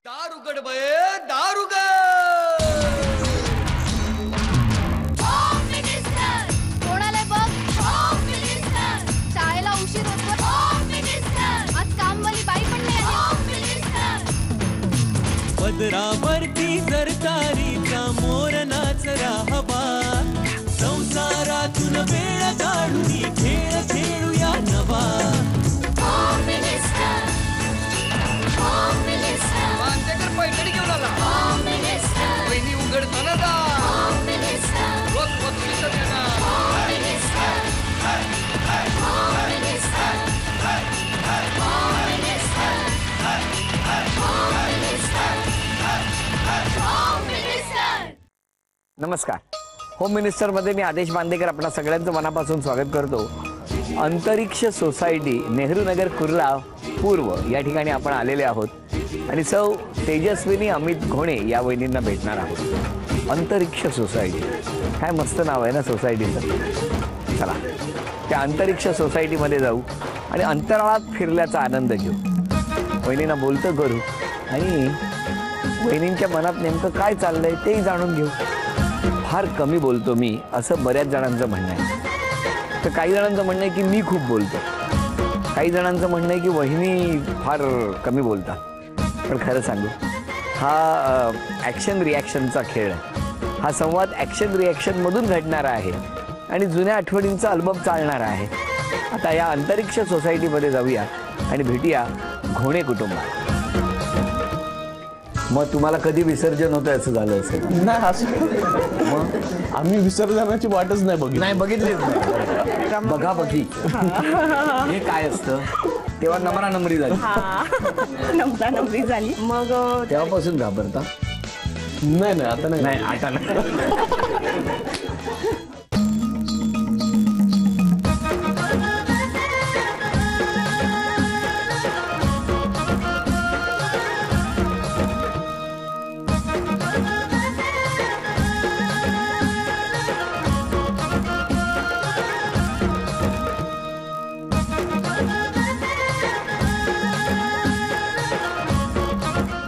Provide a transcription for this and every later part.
दार उघड बये, दार उघड. कोणाला बघ, शाळेला उशीर होतो. आज कामवाली बाई पण नाही आली. पदरावरती सरकारीचा मोर नाचरा हवा, संसारातून वेळ काढून खेळ खेळूया नवा. मांजेकर पैठणी घेऊन आला. वहिनी उघडताना जा. रोज रोज विसर येणार. नमस्कार. होम मिनिस्टर मध्ये मी आदेश बांदेकर आपणा सगळ्यांचं मनापासून स्वागत करतो. अंतरिक्ष सोसायटी नेहरू नगर कुर्ला पूर्व या ठिकाणी आपण आलेले आहोत आणि सौ तेजस्विनी अमित घोणे या वहिनींना भेटणार आहोत. अंतरिक्ष सोसायटी काय मस्त नाव आहे ना सोसायटीचं. चला त्या अंतरिक्ष सोसायटीमध्ये जाऊ आणि अंतराळात फिरल्याचा आनंद घेऊ. वहिनींना बोलतं करू आणि वहिनींच्या मनात नेमकं काय चाललंय तेही जाणून घेऊ. फार कमी बोलतो मी असं बऱ्याच जणांचं म्हणणं आहे. तर काही जणांचं म्हणणं आहे की मी खूप बोलतो, काही जणांचं म्हणणं आहे की वहिनी फार कमी बोलतात. पण खरं सांगू, हा ॲक्शन रिॲक्शनचा खेळ आहे. हा संवाद ॲक्शन रिॲक्शनमधून घडणारा आहे आणि जुन्या आठवणींचा अल्बम चालणारा आहे. आता या अंतरिक्ष सोसायटीमध्ये जाऊया आणि भेटूया घोणे कुटुंबात. मग तुम्हाला कधी विसर्जन होतं असं झालं असेल? नाही असं मग आम्ही विसर्जनाची वाटच नाही बघितली. नाही बघितलीच नाही. बघा बघी हे काय असतं. तेव्हा नमरा नमरी झाली. नमरा नमरी झाली मग तेव्हापासून घाबरता? नाही नाही आता नाही. नाही आता नाही.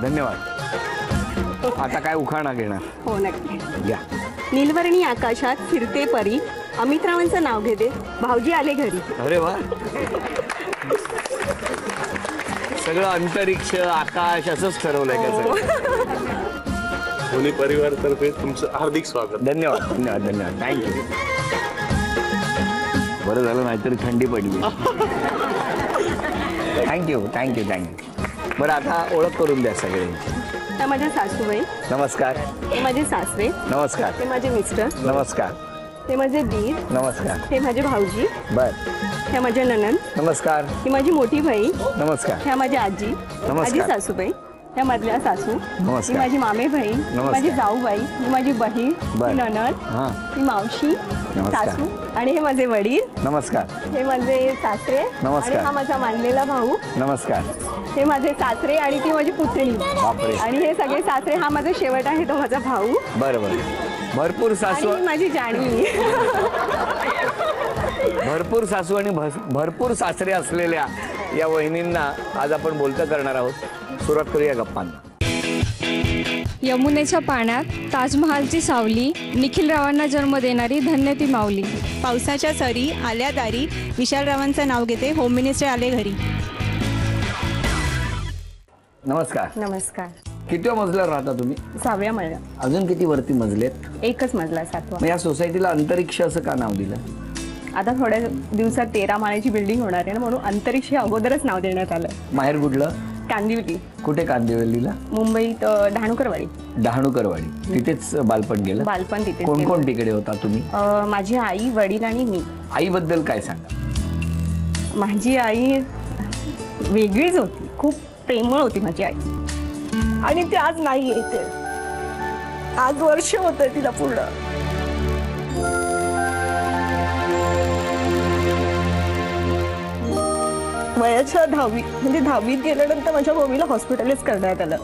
धन्यवाद. आता काय उखाणा घेणार? हो नक्की घ्या. नीलवर्णी आकाशात फिरते परी, अमितरावांचं नाव घेते, भाऊजी आले घरी. अरे वा. सगळं अंतरिक्ष आकाश असंच ठरवलंय का सगळं? दोन्ही परिवारातर्फे तुमचं हार्दिक स्वागत. धन्यवाद धन्यवाद धन्यवाद. थँक्यू. बरं झालं नाहीतरी थंडी पडली. Thank you thank you thank you. बरं आता ओळख करून द्या सगळे. त्या माझ्या सासूबाई. नमस्कार. ते माझे सासरे. नमस्कार. ते माझे मिस्टर. नमस्कार. ते माझे दीर. नमस्कार. हे माझे भाऊजी. बर. ह्या माझ्या ननंद. नमस्कार. ही माझी मोठी बहीण. नमस्कार. ह्या माझ्या आजी. नमस्कार. आजी सासूबाई. ह्या मधल्या सासू. नमस्कार. ही माझी मामे बहीण. नमस्कार. माझी जाऊबाई. ही माझी बहीण. बर. ही ननंद. हां. ही मावशी. नमस्कार. सासू. आणि हे माझे वडील. नमस्कार. हे माझे सासरे. नमस्कार. आणि हा माझा मानलेला भाऊ. नमस्कार. हे माझे सासरे आणि ती माझी पुतणी. बापरे. आणि हे सगळे सासरे. हा माझा शेवट आहे तो माझा भाऊ. बरं बरं. भरपूर सासू आणि ही माझी जाणवी. भरपूर सासू आणि भरपूर सासरे असलेल्या या वहिनींना आज आपण बोलतं करणार आहोत. सुरुवात करूया गप्पांना. यमुनेच्या पाण्यात ताजमहालची सावली, निखिलरावांना जन्म देणारी धन्य ती माऊली. पावसाच्या सरी आल्या दारी, विशालरावांचं नाव घेते, होम मिनिस्टर आले घरी. नमस्कार. नमस्कार. कितव्या मजल्यावर राहता तुम्ही? 6व्या मजला. अजून किती वरती मजलेत? एकच मजला 7वा. मग या सोसायटीला अंतरिक्ष असं का नाव दिलं? आता थोड्या दिवसात 13 माळ्याची बिल्डिंग होणार आहे ना, म्हणून अंतरिक्ष हे अगोदरच नाव देण्यात आलं. माहेर कुठलं? कांदिवली. कुठे कांदिवलीला? मुंबईत डहाणूकरवाडी. डहाणूकरवाडी. तिथेच बालपण गेलं? बालपण तिथे. कोण कोण तिकडे होता तुम्ही? माझी आई, वडील आणि मी. आईबद्दल काय सांगा? माझी आई वेगळीच होती. खूप प्रेमळ होती माझी आई. आणि ती आज नाही येते. आज वर्ष होतं तिला पूर्ण. वयाच्या 10वी म्हणजे 10वीत गेल्यानंतर माझ्या मम्मीला हॉस्पिटलाइज करण्यात आलं.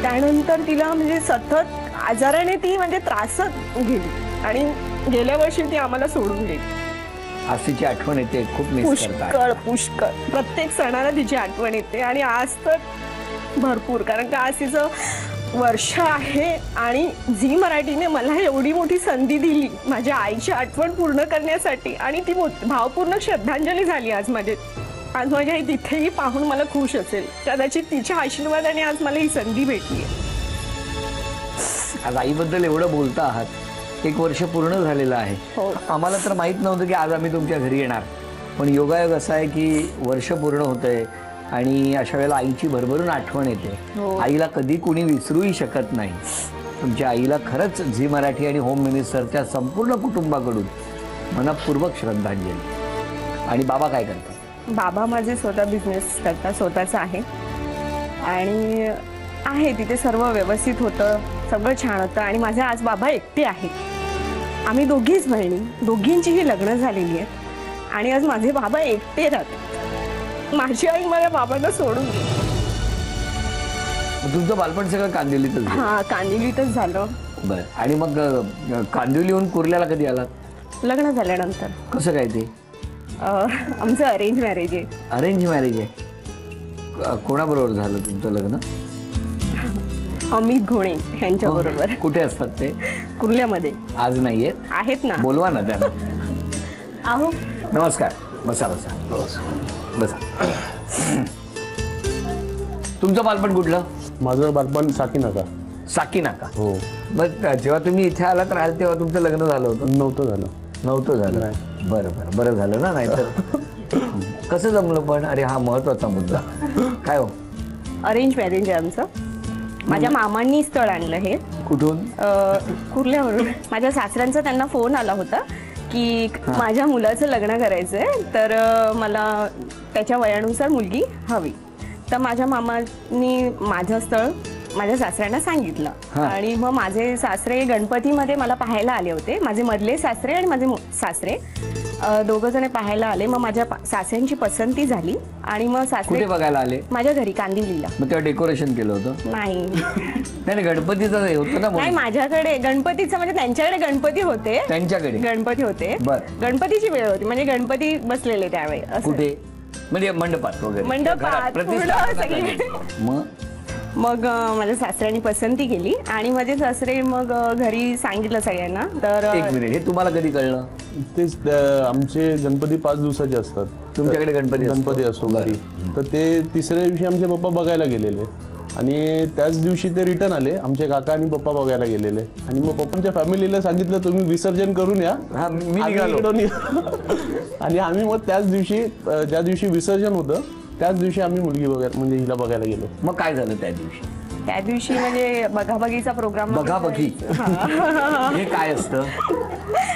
त्यानंतर तिला म्हणजे सतत आजाराने ती म्हणजे त्रासत गेली आणि गेल्या वर्षी ती आम्हाला सोडून गेली. आज तिची आठवण येते, खूप मिस करता. पुष्कळ पुष्कळ प्रत्येक सणाला तिची आठवण येते आणि आज तर भरपूर, कारण का आज तिचं वर्ष आहे आणि झी मराठीने मला एवढी मोठी संधी दिली माझ्या आईची आठवण पूर्ण करण्यासाठी आणि ती भावपूर्ण श्रद्धांजली झाली आज माझी आई तिथेही पाहून मला खुश असेल. कदाचित तिच्या आशीर्वादाने आज मला ही संधी भेटली. आज आईबद्दल एवढं बोलता आहात, 1 वर्ष पूर्ण झालेलं आहे. आम्हाला तर माहित नव्हतं की आज आम्ही तुमच्या घरी येणार, पण योगायोग असा आहे की वर्ष पूर्ण होतंय आणि अशा वेळेला आईची भरभरून आठवण येते. आईला कधी कुणी विसरूही शकत नाही. तुमच्या आईला खरंच झी मराठी आणि होम मिनिस्टरच्या संपूर्ण कुटुंबाकडून मनपूर्वक श्रद्धांजली. आणि बाबा काय करतात? बाबा माझे स्वतः बिझनेस करतात, स्वतःचं आहे आणि आहे तिथे सर्व व्यवस्थित होतं, सगळं छान होतं. आणि माझे आज बाबा एकटे आहेत. आम्ही दोघीच बहिणी, दोघींचीही लग्न झालेली आहेत आणि आज माझे बाबा एकटे राहतात. माझी आई माझ्या बाबांना सोडून गेली. तुमचं बालपण सगळं कांदिवलीतच झालं? हा, कांदिवलीतच झालं. बरं. आणि मग कांदिवलीहून कुर्ल्याला कधी आलात? लग्न झाल्यानंतर. कसं काय ते? आमचं अरेंज मॅरेज आहे. अरेंज मॅरेज आहे? कोणाबरोबर झालं तुमचं लग्न? अमित घोणे यांच्या बरोबर. कुठे असतात ते? कुर्ल्यामध्ये. आज नाहीये? आहेत ना. बोलवा ना त्यांना. आहो. नमस्कार. बसा बसा बसा. तुमचं बालपण कुठलं? माझं बालपण साकीनाका. साकीनाका. हो. मग जेव्हा तुम्ही इथे आलात राहाल तेव्हा तुमचं लग्न झालं होतं? नव्हतं झालं. नव्हतं झालं? बरं बरं, बरं झालं ना. नाहीतर कसं जमलं पण? अरे हा महत्वाचा मुद्दा. काय हो? अरेंज मॅरेज आहे आमचं. माझ्या मामांनी स्थळ आणलं हे. कुठून? कुर्ल्यावरून. माझ्या सासऱ्यांचा त्यांना फोन आला होता की माझ्या मुलाचं लग्न करायचंय, तर मला त्याच्या वयानुसार मुलगी हवी. तर माझ्या मामांनी माझं स्थळ माझ्या सासऱ्यांना सांगितलं आणि मग माझे सासरे गणपतीमध्ये मला पाहायला आले होते. माझे मधले सासरे आणि माझे सासरे दोघं जण पाहायला आले. मग माझ्या सासऱ्यांची पसंती झाली आणि मग सासरे बघायला आले माझ्या घरी कांदिवलीला. मग तेव्हा डेकोरेशन केलं होतं? नाही नाही, गणपतीचं होतं ना. नाही, माझ्याकडे गणपतीचं म्हणजे त्यांच्याकडे गणपती होते. त्यांच्याकडे गणपती होते. गणपतीची वेळ होती म्हणजे गणपती बसलेले त्यावेळी. कुठे? म्हणजे मंडपात वगैरे? मंडपात. मग माझ्या सासऱ्यांनी पसंती केली आणि माझे सासरे मग घरी सांगितलं सगळ्यांना. तर 1 मिनिट, हे तुम्हाला कधी कळलं? तेच आमचे गणपती 5 दिवसाचे असतात. तुमच्याकडे गणपती असतो घरी. तर ते 3ऱ्या दिवशी आमचे पप्पा बघायला गेलेले आणि त्याच दिवशी ते रिटर्न आले. आमचे काका आणि पप्पा बघायला गेलेले आणि मग पप्पांच्या फॅमिलीला सांगितलं तुम्ही विसर्जन करून या. मी निघालो. आणि आम्ही मग त्याच दिवशी, ज्या दिवशी विसर्जन होतं त्याच दिवशी आम्ही मुलगी बघायला म्हणजे हिला बघायला गेलो. मग काय झालं त्या दिवशी? त्या दिवशी म्हणजे बघाबघीचा प्रोग्राम. बघाबघी हे काय असतं?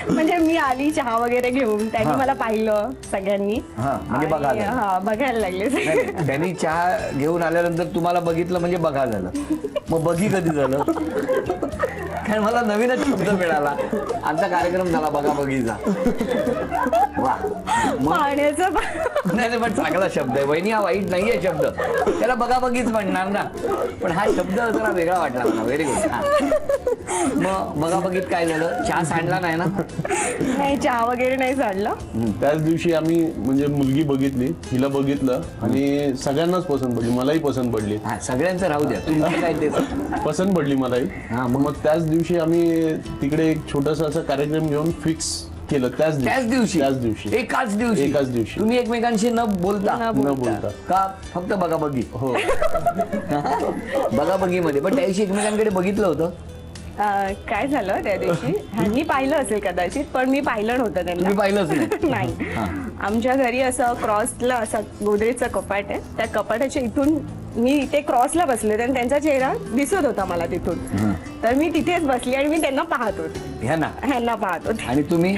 म्हणजे मी आली चहा वगैरे घेऊन, त्यांनी मला पाहिलं सगळ्यांनी. म्हणजे बघायला लागले. त्यांनी चहा घेऊन आल्यानंतर तुम्हाला बघितलं म्हणजे बघा झालं. मग बघी कधी झालं? कारण मला नवीनच शब्द मिळाला. आमचा कार्यक्रम झाला बघा बघीचा. वा. नाही पण चांगला शब्द आहे वहिनी, हा वाईट नाहीये शब्द. त्याला बघा बघीच म्हणणार ना, पण हा शब्द जरा वेगळा वाटला मला. Very good. मग बघा बघीत काय झालं? चहा सांडला नाही ना? नाही, चहा वगैरे नाही सांडला. त्याच दिवशी आम्ही म्हणजे मुलगी बघितली, हिला बघितलं आणि सगळ्यांनाच पसंत पडली. मलाही पसंत पडली. सगळ्यांचं राहू द्या, तुमचं काय ते पसंत पडली मलाही. मग त्याच दिवशी आम्ही तिकडे एक छोटासा असा कार्यक्रम घेऊन फिक्स केलं. त्याच दिवशी एकाच दिवशी तुम्ही एकमेकांशी न बोलता का? फक्त बघा बघी? हो. बघा बघी मध्ये. पण त्या दिवशी एकमेकांकडे बघितलं होतं? काय झालं त्या दिवशी, ह्यांनी पाहिलं असेल कदाचित, पण मी पाहिलं नव्हतं त्यांना. पाहिलंच नाही. आमच्या घरी असं क्रॉसला असं गोदरेजचं कपाट आहे. त्या कपाटाच्या इथून मी इथे क्रॉसला बसले आणि त्यांचा चेहरा दिसत होता मला तिथून. तर मी तिथेच बसली आणि मी त्यांना पाहत होते. ह्यांना पाहत होते. आणि तुम्ही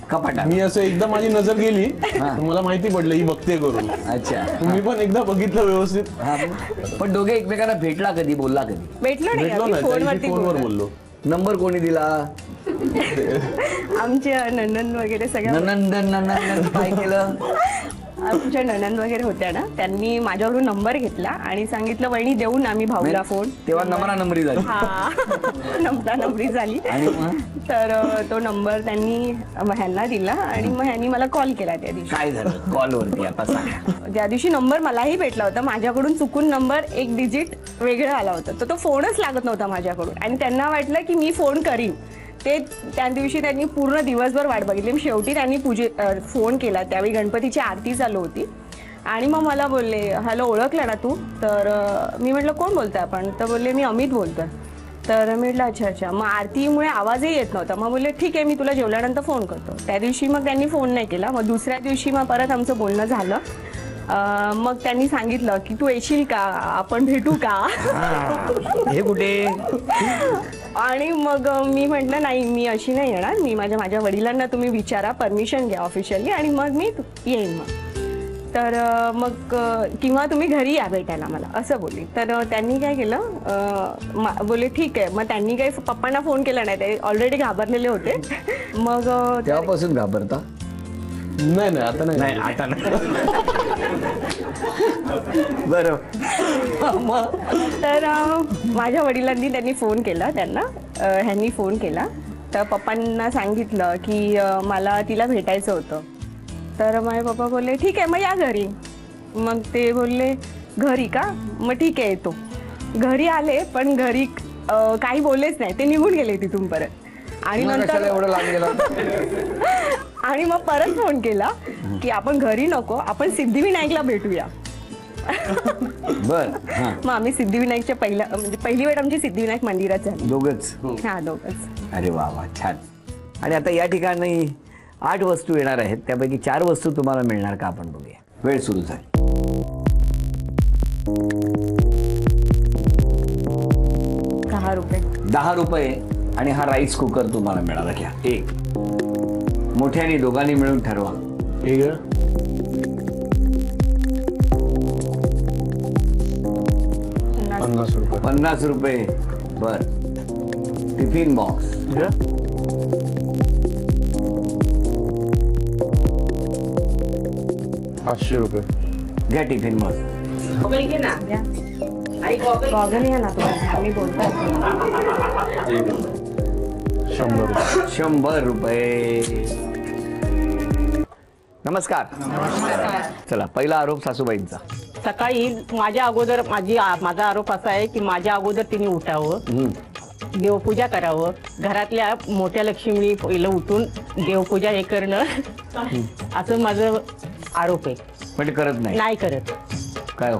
कपाटात? मी असं एकदा माझी नजर गेली, मला माहिती पडलं ही बघते करून. अच्छा. तुम्ही पण एकदा बघितलं व्यवस्थित? पण दोघे एकमेकांना भेटला कधी? बोलला कधी? भेटलो नाही, फोनवर बोललो. नंबर कोणी दिला? आमचे नंदन वगैरे सगळ्या. नंदन काय केलं? आमच्या नणंद वगैरे होत्या ना, त्यांनी माझ्याकडून नंबर घेतला आणि सांगितलं वहिनी देऊ ना आम्ही भाऊला फोन. तेव्हा नंबरा नंबरी झाली. हा नंबरा नंबरी झाली. तर तो नंबर त्यांनी ह्यांना दिला आणि मग ह्यांनी मला कॉल केला त्या दिवशी. काय झालं कॉलवरती आता सांगा. ज्या दिवशी नंबर मलाही भेटला होता, माझ्याकडून चुकून नंबर एक डिजिट वेगळा आला होता, तर तो फोनच लागत नव्हता माझ्याकडून आणि त्यांना वाटलं की मी फोन करीन. ते त्या दिवशी त्यांनी पूर्ण दिवसभर वाट बघितली. शेवटी त्यांनी फोन केला. त्यावेळी गणपतीची आरती चालू होती आणि मग मला बोलले हॅलो ओळखलं ना तू. तर मी म्हटलं कोण बोलतोय आपण. तर बोलले मी अमित बोलतोय. तर मी म्हटलं अच्छा अच्छा. मग आरतीमुळे आवाजही येत नव्हता. मग बोलले ठीक आहे मी तुला जेवल्यानंतर फोन करतो. त्या दिवशी मग त्यांनी फोन नाही केला. मग दुसऱ्या दिवशी मग परत आमचं बोलणं झालं. मग त्यांनी सांगितलं की तू येशील का, आपण भेटू का. हे कुठे. आणि मग मी म्हटलं नाही मी अशी नाही येणार, मी माझ्या वडिलांना तुम्ही विचारा, परमिशन घ्या ऑफिशियली आणि मग मी येईन. मग तर मग किंवा तुम्ही घरी या भेटायला मला असं बोलली. तर त्यांनी काय केलं बोलले ठीक आहे. मग त्यांनी काही पप्पांना फोन केला नाही, ते ऑलरेडी घाबरलेले होते. मग तेव्हापासून घाबरता. नाही आता नाही आता नाही. बरं. तर माझ्या वडिलांनी त्यांनी फोन केला, त्यांना ह्यांनी फोन केला. तर पप्पांना सांगितलं की मला तिला भेटायचं होतं. तर माझे पप्पा बोलले ठीक आहे मग या घरी. मग ते बोलले घरी का, मग ठीक आहे येतो. घरी आले पण घरी काही बोललेच नाही, ते निघून गेले तिथून परत. आणि नंतर एवढं लांब गेला. आणि मग परत फोन केला की आपण घरी नको, आपण सिद्धिविनायकला भेटूया. बर. मग आम्ही सिद्धिविनायकच्या पहिली वेळ आमची सिद्धिविनायक मंदिरात झाली. दोघच. हा दोघच. अरे वा वा छान. आणि आता या ठिकाणी 8 वस्तू येणार आहेत, त्यापैकी 4 वस्तू तुम्हाला मिळणार का आपण बघूया. वेळ सुरू झाली. 10 रुपये. 10 रुपये आणि हा राईस कुकर तुम्हाला मिळाला. घ्या एक. मोठ्याने दोघांनी मिळून ठरवा. ठीक आहे. 50 रुपये. 50 रुपये. बर. Tiffin box. 500 रुपये. घ्या टिफिन बॉक्स. गॉगल या ना आम्ही बोलतो. 100 रुपये. 100 रुपये. नमस्कार. चला पहिला आरोप सासूबाईंचा. सकाळी माझ्या अगोदर माझा आरोप असा आहे की माझ्या अगोदर तिने उठावं, देवपूजा करावं. घरातल्या मोठ्या लक्ष्मी पहिलं उठून देवपूजा हे करणं असं माझं आरोप आहे. म्हणजे करत नाही. नाही करत. काय हो.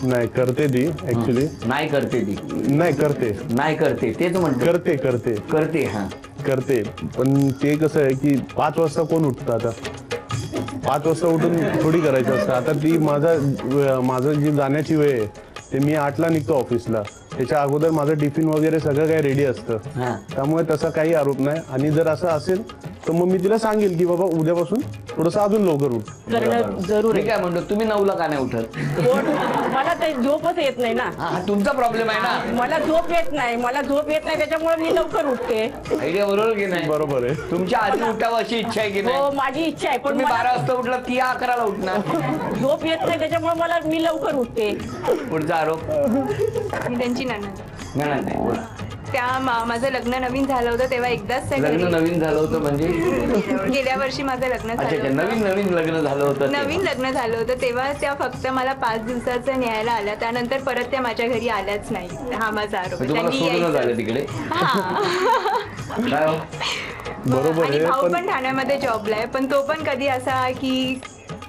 नाही करते ती ऍक्च्युली. नाही करते ती. नाही करते. नाही करते तेच म्हणतो. करते करते करते. हा करते. पण ते कसं आहे की 5 वाजता कोण उठतं आता. 5 वाजता उठून थोडी करायचं असतं. आता ती माझं जी जाण्याची वेळ आहे ते मी 8ला निघतो ऑफिसला. त्याच्या अगोदर माझं टिफिन वगैरे सगळं काही रेडी असतं. त्यामुळे तसा काही आरोप नाही. आणि जर असं असेल तर मग मी तिला सांगेल की बाबा उद्यापासून थोडंसं अजून लवकर उठ. जरूर. मी काय म्हणतो तुम्ही 9ला का नाही उठत. मला ते झोपच येत नाही ना. हा तुमचा प्रॉब्लेम आहे ना. मला झोप येत नाही त्याच्यामुळे मी लवकर उठते. आयडिया बरोबर की नाही. बरोबर आहे. तुमच्या आधी उठावं अशी इच्छा आहे की हो नाही. माझी इच्छा आहे पण तुम्ही 12 वाजता उठला ती 11ला उठणार. झोप येत नाही त्याच्यामुळे मी लवकर उठते. पुढचा आरोप. मी त्यांची नणंद. नाही बोला. माझं लग्न नवीन झालं होतं तेव्हा एकदाच त्या लग्न घरी नवीन झालं होतं म्हणजे गेल्या वर्षी माझं लग्न अच्छा झालं होतं. नवीन लग्न झालं होतं. नवीन लग्न झालं होतं तेव्हा त्या फक्त मला 5 दिवसाचं न्यायला आल्या. त्यानंतर परत त्या माझ्या घरी आल्याच नाही. हा माझा आरोप आहे. तुम्हाला त्यांनी सोडून यायचं. झालं तिकडे. काय हो? बरोबर आणि आहे. भाऊ पण ठाण्यामध्ये जॉबला आहे पण तो पण कधी असा की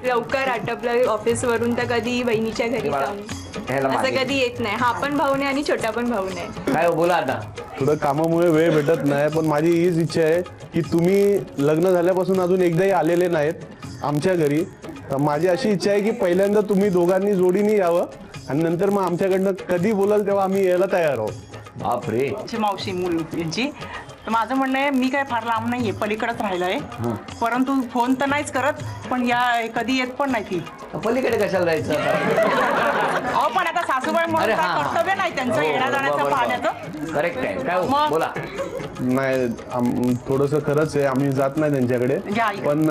लवकर आटपलं ऑफिस वरून तर कधी बहिणीच्या घरी जाऊन असं कधी येत नाही. हा पण भाऊ नाही आणि छोटा पण भाऊ नाही. काय हो बोला आता. थोडं कामामुळे वेळ भेटत नाही. पण माझी हीच इच्छा आहे की तुम्ही लग्न झाल्यापासून अजून एकदाही आलेले नाहीत आमच्या घरी. तर माझी अशी इच्छा आहे की पहिल्यांदा तुम्ही दोघांनी जोडीने यावं आणि नंतर मग आमच्याकडनं कधी बोलाल तेव्हा आम्ही यायला तयार आहोत. बापरे. मावशी मुलींची. तर माझं म्हणणं आहे मी काय फार लांब नाहीये, पलीकडेच राहिलं आहे. परंतु फोन तर नाहीच करत पण या कधी येत पण नाही ती. पलीकडे कशाला जायचं. अहो पण आता सासूबाई म्हणून अरे, काय हा. कर्तव्य नाही त्यांचं हो, येण्या जाण्याचं बरोबर. पाहण्याचं. करेक्ट आहे. काय हो? मग? बोला. नाही थोडस खरंच आहे, आम्ही जात नाही त्यांच्याकडे, म्हणजे आई- पण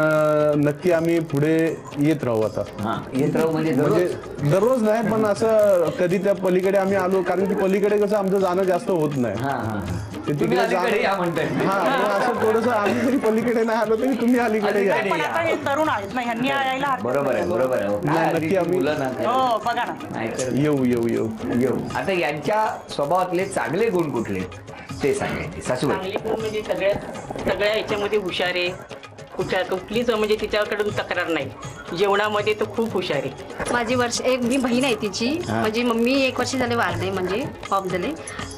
नक्की आम्ही पुढे येत राहू आता. हा, येत राहू म्हणजे म्हणजे दररोज? दररोज नाही, पण असं कधी त्या पलीकडे आम्ही आलो, कारण की पलीकडे कसं आमचं जाणं जास्त होत नाही. हा, हा. ते तुम्ही अलीकडे या म्हणताय. हा, मग असं थोडस आम्ही जरी पलीकडे नाही आलो तरी तुम्ही अलीकडे या. पण आता हे तरुण आहेत ना, ह्यांनी यायला हरकत बरोबर आहे, बरोबर आहे. नाही, काय नक्की हल्ली आम्ही- मुलं ना काय. हो बघा ना. नाहीतर येऊ येऊ येऊ येऊ. आता यांच्या स्वभावातले चांगले गुण कुठले ते सांगायचे सासूबाई. चांगली गुण म्हणजे सगळ्या याच्यामध्ये हुशार आहे. कुठलीच म्हणजे तिच्याकडून तक्रार नाही. जेवणामध्ये तर खूप हुशार आहे. माझी एक मी बहीण आहे तिची. म्हणजे मम्मी 1 वर्ष झाले वारले, म्हणजे ऑफ झाले.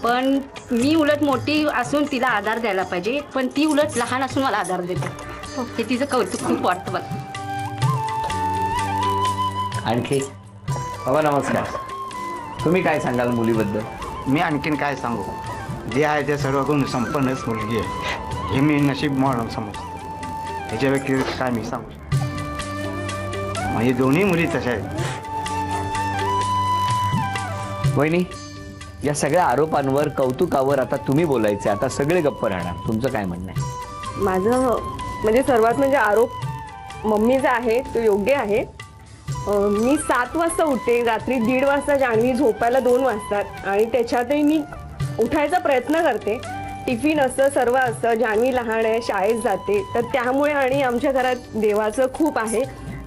पण मी उलट मोठी असून तिला आधार द्यायला पाहिजे, पण ती उलट लहान असून मला आधार देते. हे तिचं कौतुक खूप वाटतं मला. आणखी बाबा नमस्कार. तुम्ही काय सांगाल मुलीबद्दल? मी आणखीन काय सांगू, जे आहे ते सर्व गुण संपन्नच मुलगी आहे, हे मी नशीब म्हणून समजतो. ह्याच्या व्यतिरिक्त काय मी सांगू. म्हणजे दोन्ही मुली तशा आहेत. वहिनी, या सगळ्या आरोपांवर कौतुकावर आता तुम्ही बोलायचे, आता सगळे गप्प राहणार. तुमचं काय म्हणणं आहे? माझं म्हणजे सर्वात म्हणजे आरोप मम्मीचा आहे तो योग्य आहे. मी 7 वाजता उठते, रात्री 1:30 वाजता जान्हवी झोपायला 2 वाजतात आणि त्याच्यातही मी उठायचा प्रयत्न करते. टिफिन असतं, सर्व असतं. जान्हवी लहान आहे, शाळेत जाते, तर त्यामुळे आणि आमच्या घरात देवाचं खूप आहे.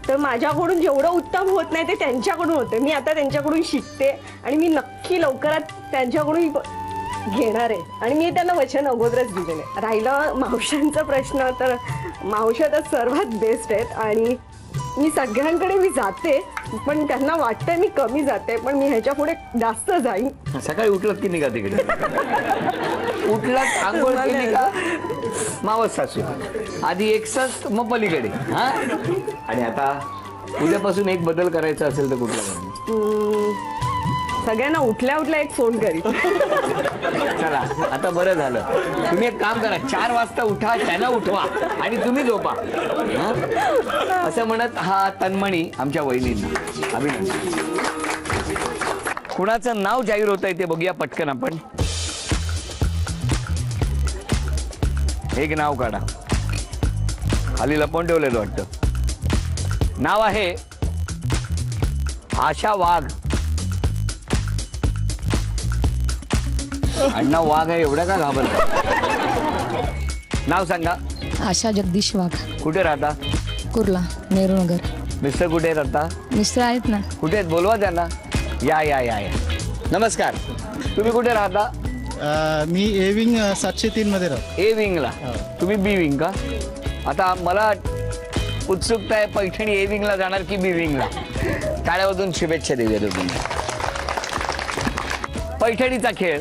तर माझ्याकडून जेवढं उत्तम होत नाही ते त्यांच्याकडून होते. मी आता त्यांच्याकडून शिकते आणि मी नक्की लवकरात त्यांच्याकडून घेणार आहे आणि मी त्यांना वचन अगोदरच दिलेलं आहे. राहिला मावशांचा प्रश्न, तर मावशा तर सर्वात बेस्ट आहेत आणि मी सगळ्यांकडे मी जाते, पण त्यांना वाटतं मी कमी जाते, पण मी ह्याच्या पुढे जास्त जाईन. सकाळी उठलात की निघा तिकडे? उठलात, आंघोळ केली का मावस सासू, आधी एकसाथ मग पलीकडे. हा, आणि आता उद्यापासून एक बदल करायचा असेल तर कुठला? सगळ्यांना उठल्या उठल्या एक फोन करी. चला आता बरं झालं. तुम्ही एक काम करा, 4 वाजता उठा, त्यांना उठवा आणि तुम्ही झोपा. असं म्हणत हा तन्मणी आमच्या वहिनींना अभिनंदन. कुणाचं नाव जाहीर होत आहे ते बघूया पटकन आपण. एक नाव काढा, खाली लपवून ठेवलेलं वाटतं. नाव आहे आशा वाघ. अण्णा वाघ आहे, एवढा का घाबरता? नाव सांगा. आशा जगदीश वाघ. कुठे राहता? कुर्ला, नेहरू नगर. मिस्टर कुठे राहता? मिस्टर आहेत ना. कुठे आहेत? बोलवा त्यांना. या या या या. नमस्कार. तुम्ही कुठे राहता? मी ए विंग 703 मध्ये राहतो. ए विंगला. तुम्ही बी विंग का? आता मला उत्सुकता आहे, पैठणी ए विंगला जाणार की बी विंगला? टाळ्यामधून शुभेच्छा देऊया दोघींना. पैठणीचा खेळ,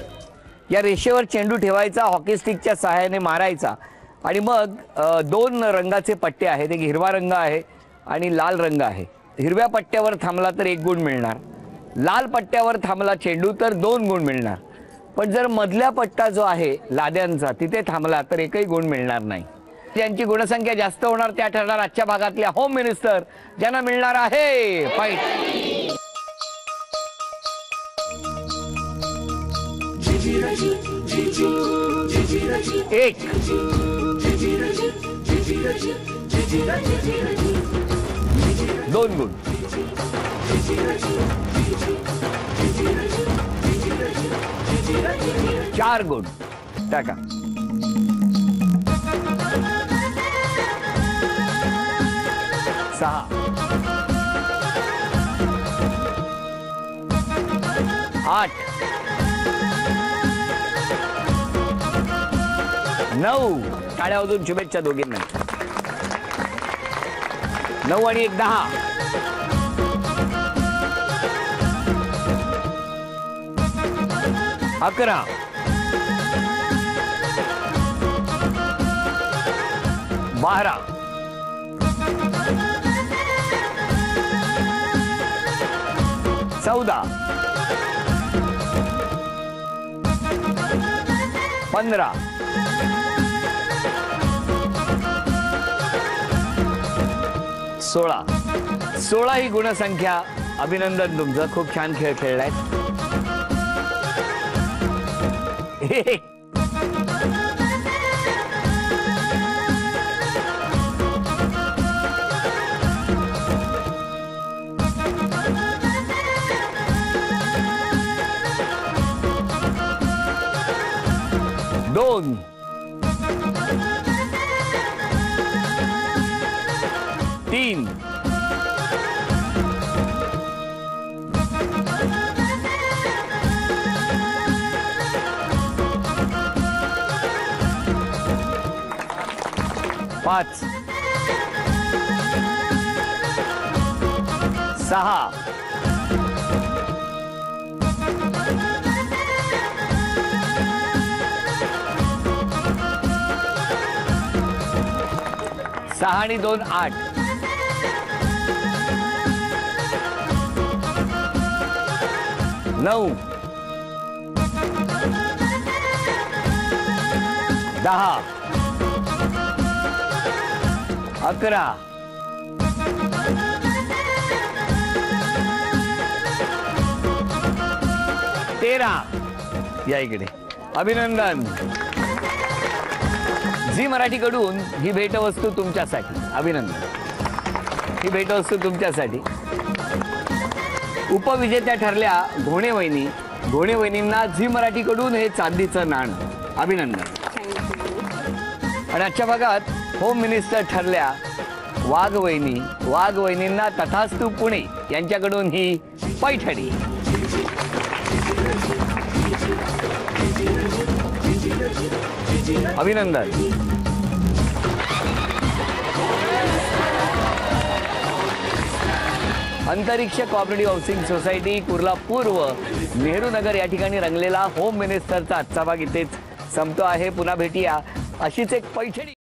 या रेषेवर चेंडू ठेवायचा, हॉकी स्टिकच्या सहाय्याने मारायचा आणि मग 2 रंगाचे पट्टे आहेत. एक हिरवा रंग आहे आणि लाल रंग आहे. हिरव्या पट्ट्यावर थांबला तर 1 गुण मिळणार, लाल पट्ट्यावर थांबला चेंडू तर 2 गुण मिळणार. पण जर मधल्या पट्टा जो आहे लाद्यांचा तिथे थांबला तर 1ही गुण मिळणार नाही. ज्यांची गुणसंख्या जास्त होणार त्या ठरणार आजच्या भागातल्या होम मिनिस्टर, ज्यांना मिळणार आहे पैठ. एक 2 गुण. 4 गुण टाका. 6 8 9. टाळ्यामधून शुभेच्छा दोघींना. 9 आणि 1 10. 11. 12. 14. 15. 16. 16 ही गुणसंख्या अभिनंदन तुमचं, खूप छान खेळ खेळलाय. दोन. 3. 5. 6. 6 आणि 2 8. 9. 10. 11. 13. या इकडे. अभिनंदन. झी मराठीकडून ही भेटवस्तू तुमच्यासाठी. अभिनंदन. ही भेटवस्तू तुमच्यासाठी. उपविजेत्या ठरल्या घोणे वहिनी. घोणे वहिनींना झी मराठीकडून हे चांदीचं नाणं. अभिनंदन. आणि आजच्या भागात होम मिनिस्टर ठरल्या वाघ वहिनी. वाघ वहिनींना तथास्तू पुणे यांच्याकडून ही पैठणी. अभिनंदन. अंतरिक्ष कोऑपरेटिव्ह हाऊसिंग सोसायटी कुर्ला पूर्व नेहरू नगर या ठिकाणी रंगलेला होम मिनिस्टरचा आजचा भाग इथेच संपतो आहे. पुन्हा भेटूया अशीच एक पैठणी.